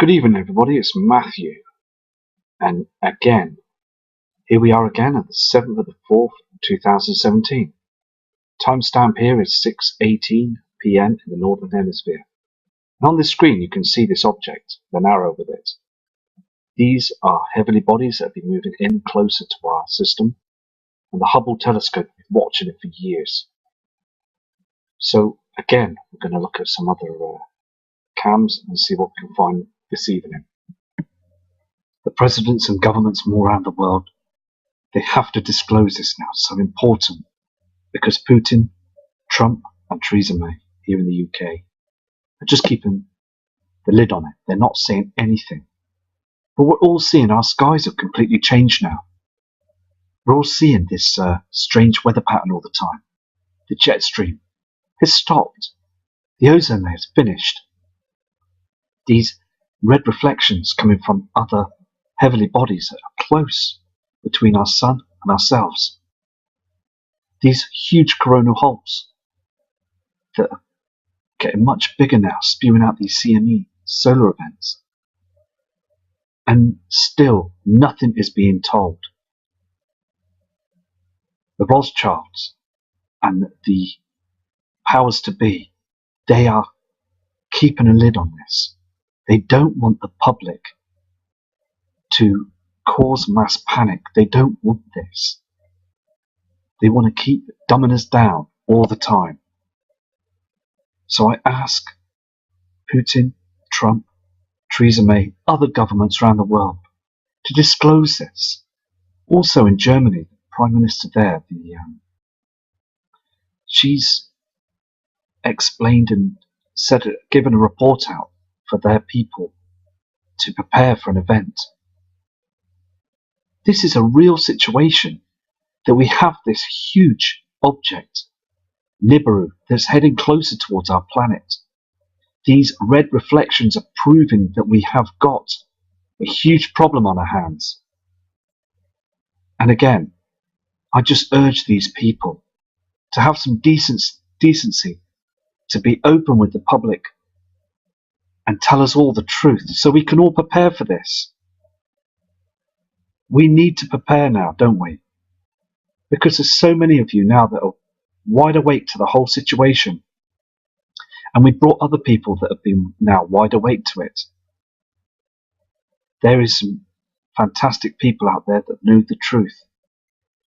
Good evening, everybody. It's Matthew, and again, here we are again at the 7th of the 4th, 2017. Timestamp here is 6:18 p.m. in the Northern Hemisphere. And on this screen, you can see this object, the arrow with it. These are heavenly bodies that have been moving in closer to our system, and the Hubble telescope has been watching it for years. So again, we're going to look at some other cams and see what we can find this evening. The presidents and governments from all around the world, they have to disclose this now. It's so important because Putin, Trump and Theresa May here in the UK are just keeping the lid on it. They're not saying anything. But we're all seeing our skies have completely changed now. We're all seeing this strange weather pattern all the time. The jet stream has stopped. The ozone layer is finished. These red reflections coming from other heavenly bodies that are close between our sun and ourselves. These huge coronal holes that are getting much bigger now, spewing out these CME solar events. And still nothing is being told. The Rothschilds and the powers to be, they are keeping a lid on this. They don't want the public to cause mass panic. They don't want this. They want to keep dumbing us down all the time. So I ask Putin, Trump, Theresa May, other governments around the world to disclose this. Also in Germany, the Prime Minister there, she's explained and given a report out for their people to prepare for an event. This is a real situation that we have this huge object, Nibiru, that's heading closer towards our planet. These red reflections are proving that we have got a huge problem on our hands. And again, I just urge these people to have some decency, to be open with the public and tell us all the truth so we can all prepare for this. We need to prepare now, don't we? Because there's so many of you now that are wide awake to the whole situation. And we brought other people that have been now wide awake to it. There is some fantastic people out there that know the truth.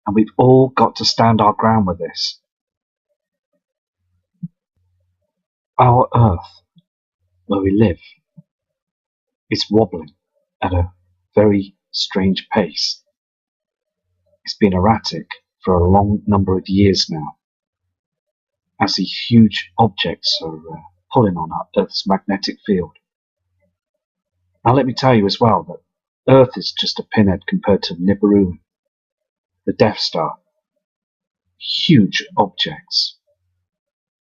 And we've all got to stand our ground with this. Our Earth, where we live, is wobbling at a very strange pace. It's been erratic for a long number of years now, as these huge objects are pulling on our Earth's magnetic field. Now let me tell you as well that Earth is just a pinhead compared to Nibiru, the Death Star. Huge objects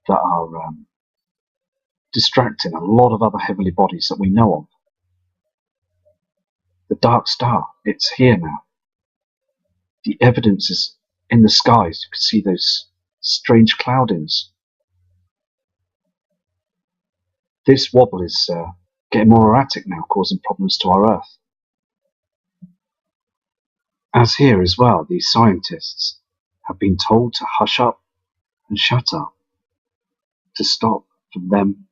that are distracting a lot of other heavenly bodies that we know of. The dark star, it's here now. The evidence is in the skies. You can see those strange cloudings. This wobble is getting more erratic now, causing problems to our Earth. As here as well, these scientists have been told to hush up and shut up, to stop from them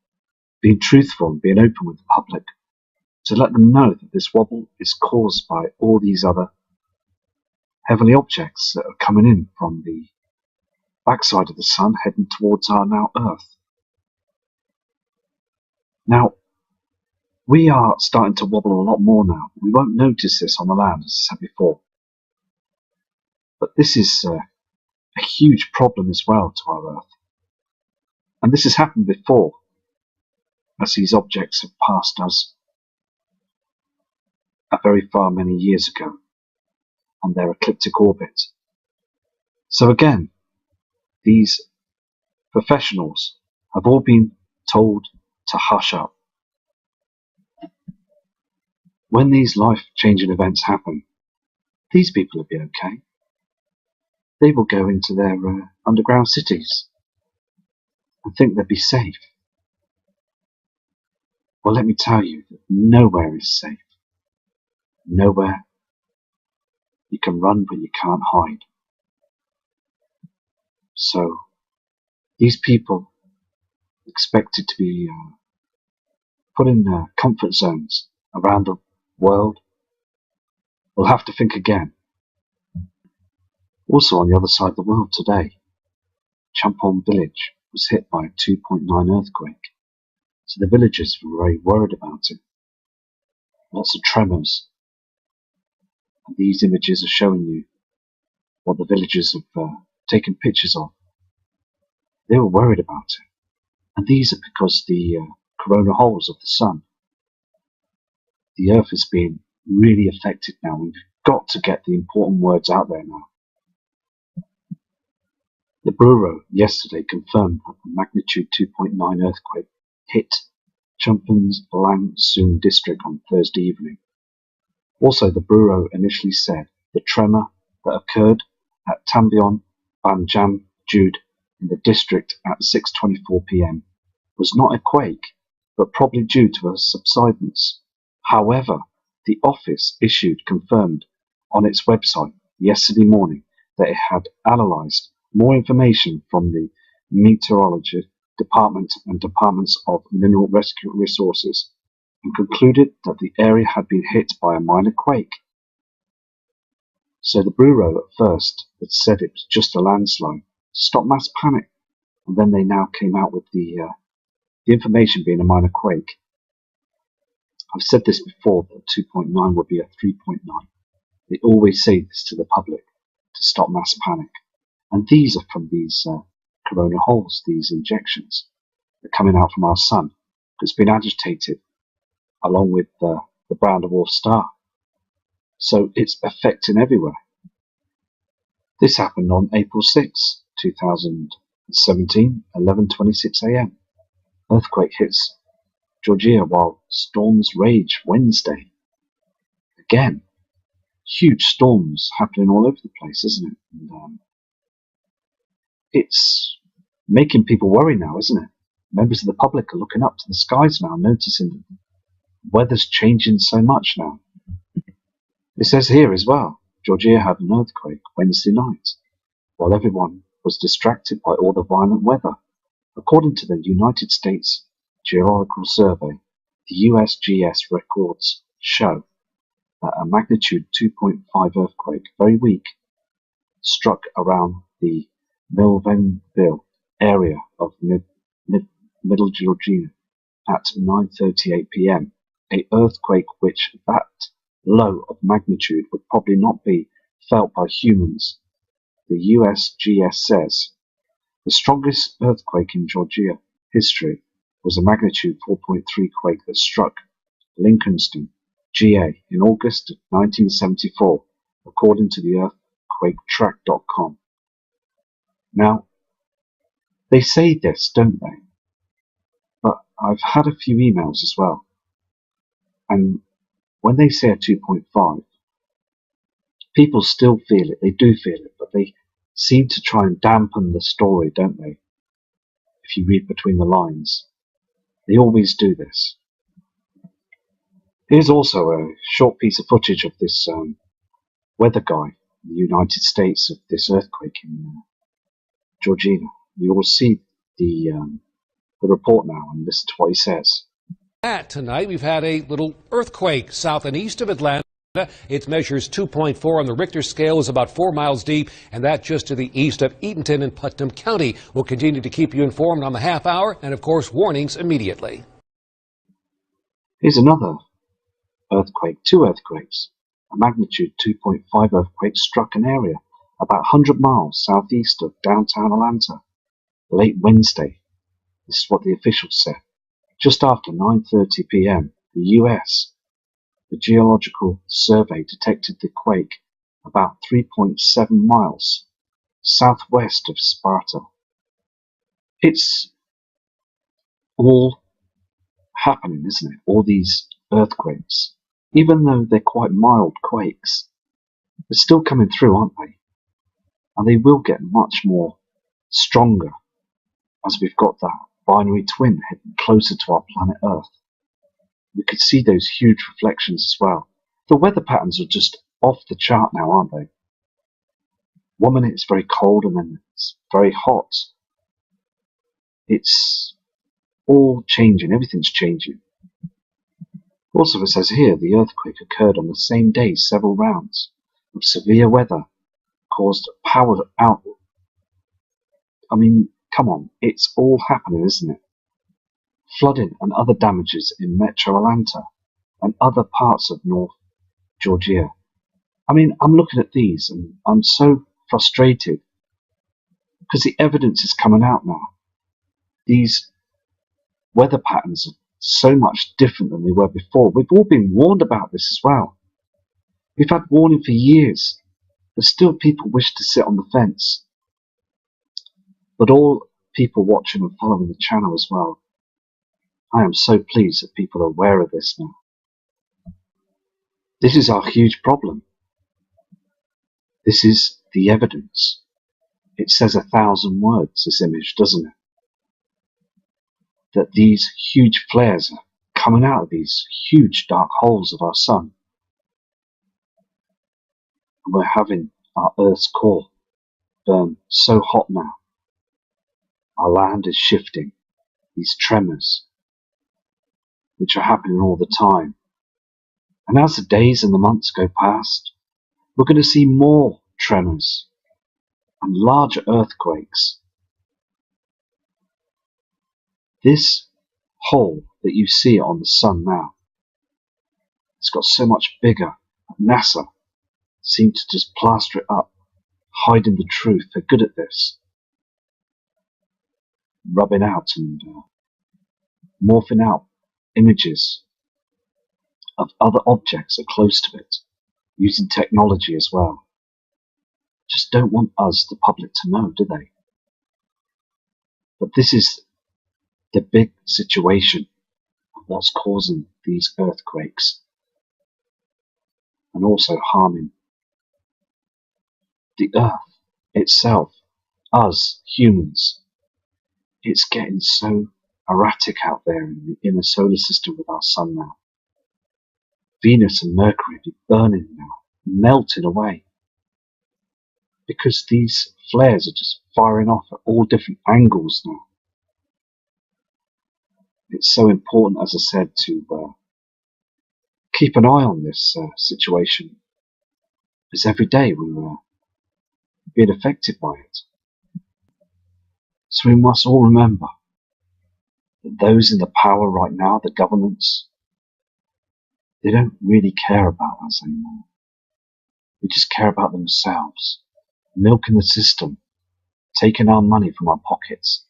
being truthful and being open with the public, to let them know that this wobble is caused by all these other heavenly objects that are coming in from the backside of the sun, heading towards our now Earth. Now, we are starting to wobble a lot more now. We won't notice this on the land, as I said before. But this is a huge problem as well to our Earth. And this has happened before, as these objects have passed us a very far many years ago on their ecliptic orbit. So again, these professionals have all been told to hush up. When these life-changing events happen, these people will be okay. They will go into their underground cities and think they'll be safe. Well, let me tell you that nowhere is safe. Nowhere. You can run, but you can't hide. So these people expected to be put in comfort zones around the world will have to think again. Also on the other side of the world today, Champon village was hit by a 2.9 earthquake. So the villagers were very worried about it. Lots of tremors. And these images are showing you what the villagers have taken pictures of. They were worried about it. And these are because the corona holes of the sun. The earth is being really affected now. We've got to get the important words out there now. The Bureau yesterday confirmed that the magnitude 2.9 earthquake hit Chumphon's Lang-Soon district on Thursday evening. Also, the Bureau initially said the tremor that occurred at Tambyon Banjam Jude in the district at 6:24 p.m. was not a quake, but probably due to a subsidence. However, the office confirmed on its website yesterday morning that it had analysed more information from the Meteorology Department and Departments of Mineral Resources and concluded that the area had been hit by a minor quake. So the Bureau at first had said it was just a landslide to stop mass panic, and then they now came out with the information being a minor quake. I've said this before, that 2.9 would be a 3.9. They always say this to the public to stop mass panic. And these are from these corona holes, these injections. They're coming out from our sun. It's been agitated along with the brown dwarf star. So it's affecting everywhere. This happened on April 6, 2017, 11:26 a.m. Earthquake hits Georgia while storms rage Wednesday. Again, huge storms happening all over the place, isn't it? And, it's making people worry now, isn't it? Members of the public are looking up to the skies now, noticing that the weather's changing so much now. It says here as well, Georgia had an earthquake Wednesday night, while everyone was distracted by all the violent weather. According to the United States Geological Survey, the USGS records show that a magnitude 2.5 earthquake, very weak, struck around the Milvanville area of Middle Georgia at 9:38 p.m. A earthquake which that low of magnitude would probably not be felt by humans, the USGS says. The strongest earthquake in Georgia history was a magnitude 4.3 quake that struck Lincolnston, GA, in August of 1974, according to the earthquaketrack.com. Now, they say this, don't they? But I've had a few emails as well. And when they say a 2.5, people still feel it. They do feel it, but they seem to try and dampen the story, don't they? If you read between the lines. They always do this. Here's also a short piece of footage of this weather guy in the United States of this earthquake in Georgia. You will see the report now and listen to what he says. Tonight we've had a little earthquake south and east of Atlanta. It measures 2.4 on the Richter scale, is about 4 miles deep, and that just to the east of Eatonton in Putnam County. We'll continue to keep you informed on the half hour and, of course, warnings immediately. Here's another earthquake, two earthquakes. A magnitude 2.5 earthquake struck an area about 100 miles southeast of downtown Atlanta late Wednesday. This is what the officials said. Just after 9:30 p.m., the Geological Survey detected the quake about 3.7 miles southwest of Sparta. It's all happening, isn't it? All these earthquakes, even though they're quite mild quakes, they're still coming through, aren't they? And they will get much more stronger as we've got that binary twin heading closer to our planet Earth. we could see those huge reflections as well. The weather patterns are just off the chart now, aren't they? 1 minute it's very cold and then it's very hot. It's all changing, everything's changing. Also, it says here, the earthquake occurred on the same day. Several rounds of severe weather caused power out. I mean, come on, it's all happening, isn't it? Flooding and other damages in Metro Atlanta and other parts of North Georgia. I mean, I'm looking at these and I'm so frustrated because the evidence is coming out now. These weather patterns are so much different than they were before. We've all been warned about this as well. We've had warning for years, but still people wish to sit on the fence. But all people watching and following the channel as well, I am so pleased that people are aware of this now. This is our huge problem. This is the evidence. It says 1,000 words, this image, doesn't it? That these huge flares are coming out of these huge dark holes of our sun. And we're having our Earth's core burn so hot now. Our land is shifting. These tremors, which are happening all the time. And as the days and the months go past, we're going to see more tremors and larger earthquakes. This hole that you see on the sun now, it's got so much bigger. NASA seem to just plaster it up, hiding the truth. They're good at this. Rubbing out and morphing out images of other objects that are close to it, using technology as well. Just don't want us, the public, to know, do they? But this is the big situation of what's causing these earthquakes and also harming the Earth itself, us humans. It's getting so erratic out there in the inner solar system with our sun now. Venus and Mercury are burning now, melting away, because these flares are just firing off at all different angles now. It's so important, as I said, to keep an eye on this situation, because every day we're being affected by it. So we must all remember that those in the power right now, the governments, they don't really care about us anymore. They just care about themselves, milking the system, taking our money from our pockets,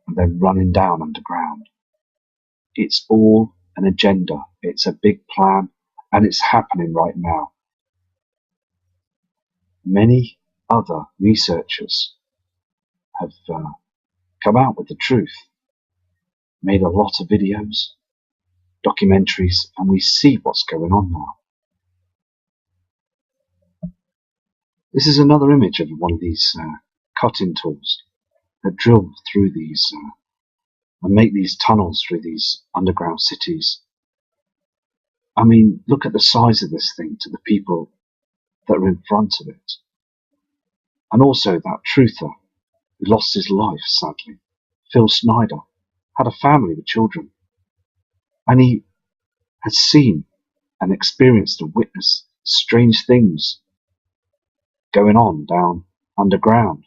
and then running down underground. It's all an agenda. It's a big plan, and it's happening right now. Many other researchers have come out with the truth, made a lot of videos, documentaries, and we see what's going on now. This is another image of one of these cutting tools that drill through these and make these tunnels through these underground cities. I mean, look at the size of this thing to the people that are in front of it. And also that truther who lost his life, sadly, Phil Snyder, had a family with children. And he had seen and experienced and witnessed strange things going on down underground,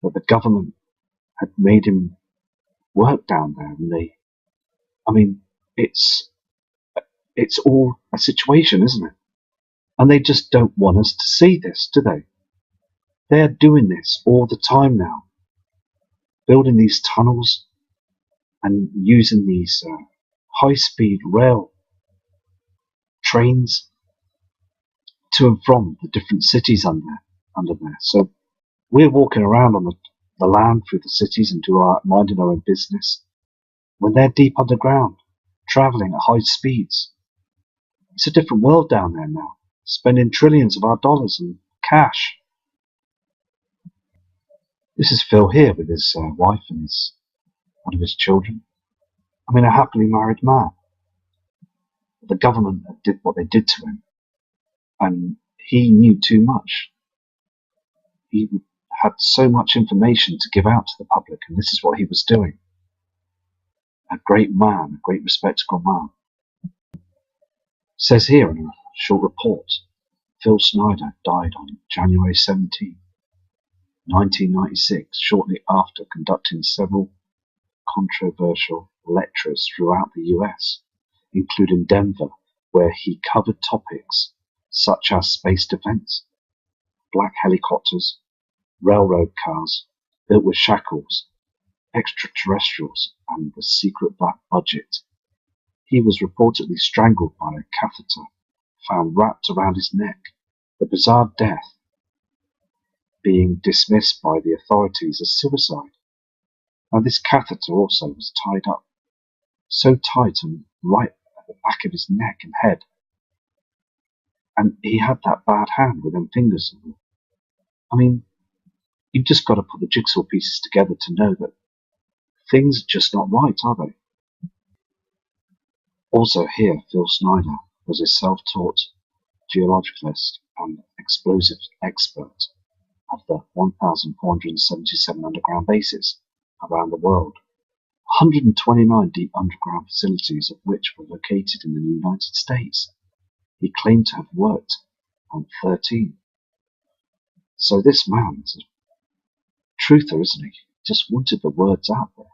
that the government had made him work down there. And it's all a situation, isn't it? And they just don't want us to see this, do they? They're doing this all the time now, building these tunnels and using these high-speed rail trains to and from the different cities under there. So we're walking around on the land through the cities and minding our own business, when they're deep underground, travelling at high speeds. It's a different world down there now, spending trillions of our dollars in cash. This is Phil here with his wife and one of his children. I mean, a happily married man. The government did what they did to him, and he knew too much. He had so much information to give out to the public, and this is what he was doing. A great man, a great respectable man. It says here in a short report, Phil Snyder died on January 17, 1996, shortly after conducting several controversial lectures throughout the US, including Denver, where he covered topics such as space defense, black helicopters, railroad cars built with shackles, extraterrestrials, and the secret black budget. He was reportedly strangled by a catheter found wrapped around his neck, the bizarre death being dismissed by the authorities as suicide. Now, this catheter also was tied up so tight and right at the back of his neck and head, and he had that bad hand with them fingers. I mean, you've just got to put the jigsaw pieces together to know that things are just not right, are they? Also here, Phil Snyder was a self-taught geologist and explosives expert of the 1,477 underground bases around the world, 129 deep underground facilities of which were located in the United States. He claimed to have worked on 13. So this man is a truther, isn't he? Just wanted the words out there.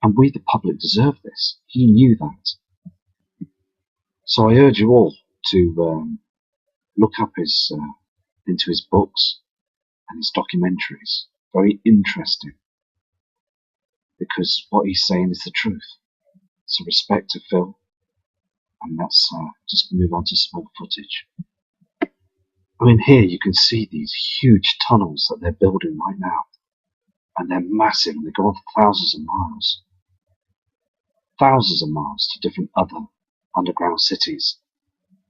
And we, the public, deserve this. He knew that. So I urge you all to look up into his books and his documentaries. Very interesting, because what he's saying is the truth. So respect to Phil, and let's just move on to some more footage. I mean, here you can see these huge tunnels that they're building right now, and they're massive, and they go on for thousands of miles to different other underground cities.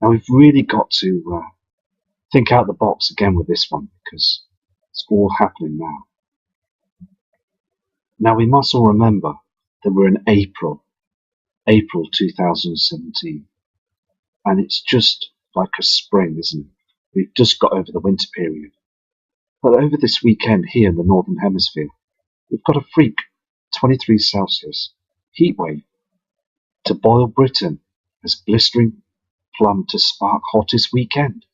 Now we've really got to think out the box again with this one, because it's all happening now. Now we must all remember that we're in April 2017, and it's just like a spring, isn't it? We've just got over the winter period. But over this weekend here in the Northern Hemisphere, we've got a freak 23 Celsius heat wave to boil Britain as blistering plumb to spark hottest weekend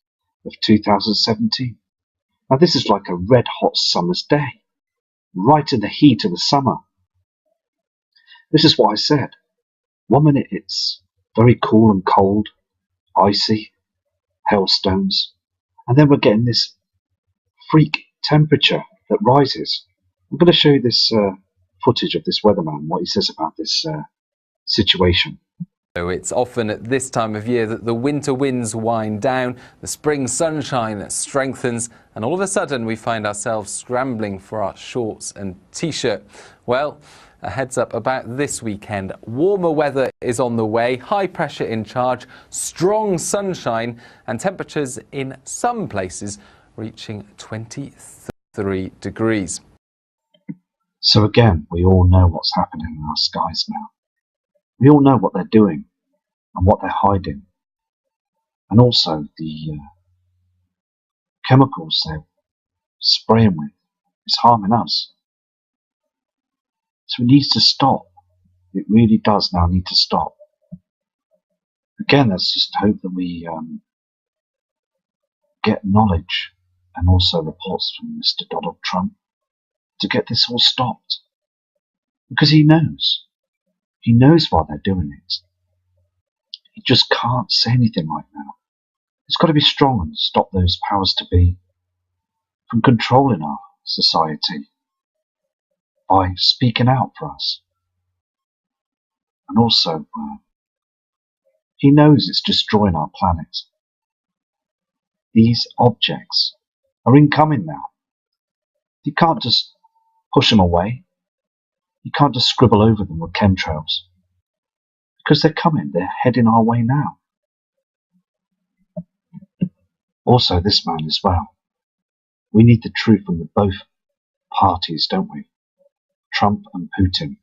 of 2017. Now this is like a red hot summer's day, right in the heat of the summer. This is what I said. 1 minute it's very cool and cold, icy, hailstones, and then we're getting this freak temperature that rises. I'm going to show you this footage of this weatherman, what he says about this situation. So it's often at this time of year that the winter winds wind down, the spring sunshine strengthens, and all of a sudden we find ourselves scrambling for our shorts and t-shirt. Well, a heads up about this weekend. Warmer weather is on the way, high pressure in charge, strong sunshine, and temperatures in some places reaching 23 degrees. So again, we all know what's happening in our skies now. We all know what they're doing and what they're hiding, and also the chemicals they're spraying with is harming us. So it needs to stop. It really does now need to stop. Again, let's just hope that we get knowledge and also reports from Mr. Donald Trump to get this all stopped, because he knows. He knows why they're doing it. He just can't say anything right now. He's got to be strong and stop those powers to be from controlling our society by speaking out for us. And also, he knows it's destroying our planet. These objects are incoming now. You can't just push them away. You can't just scribble over them with chemtrails, because they're coming. They're heading our way now. Also, this man as well. We need the truth from both parties, don't we? Trump and Putin.